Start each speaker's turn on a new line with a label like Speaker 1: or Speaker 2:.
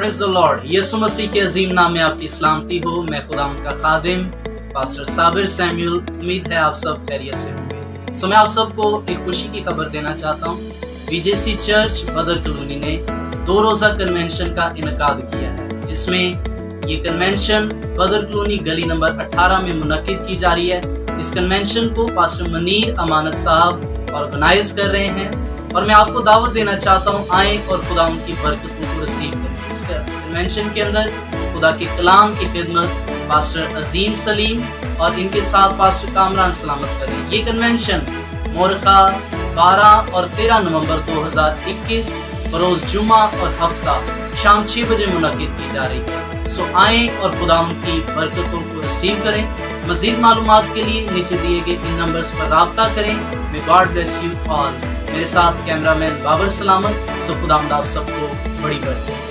Speaker 1: Praise the lord. Yeshu Masih के अजीम नाम में आपकी सलामती हो। मैं खुदा का खादिम पास्टर साबिर सैमुअल, उम्मीद है आप सब खैरियत से होंगे। मैं आप सबको एक खुशी की खबर देना चाहता हूँ। बीजेसी चर्च बदर कॉलोनी ने 2 रोज़ा कन्वेंशन का इनकाद किया है, जिसमें ये कन्वेंशन बदर कॉलोनी गली नंबर 18 में मुनक्किद की जा रही है। इस कन्वेंशन को पास्टर मनीर अमानत साहब ऑर्गेनाइज कर रहे हैं और मैं आपको दावत देना चाहता हूँ, आए और खुदा उनकी बरकतों को रिसीव करें। इस कन्वेंशन के अंदर खुदा के कलाम की खिदमत पास्टर अजीम सलीम और इनके साथ पास्टर कामरान सलामत करें। ये कन्वेंशन मोरखा 12 और 13 नवंबर 2021 बरोज जुमा और हफ्ता शाम 6 बजे मुनक्किद की जा रही है। आएँ और खुदा उनकी बरकतों को रिसीव करें। मज़ीद मालूमात के लिए नीचे दिए गए इन नंबर्स पर राब्ता करें। May God bless you all. मेरे साथ कैमरामैन बाबर सलामत। खुदा आप सबको बड़ी बरकत।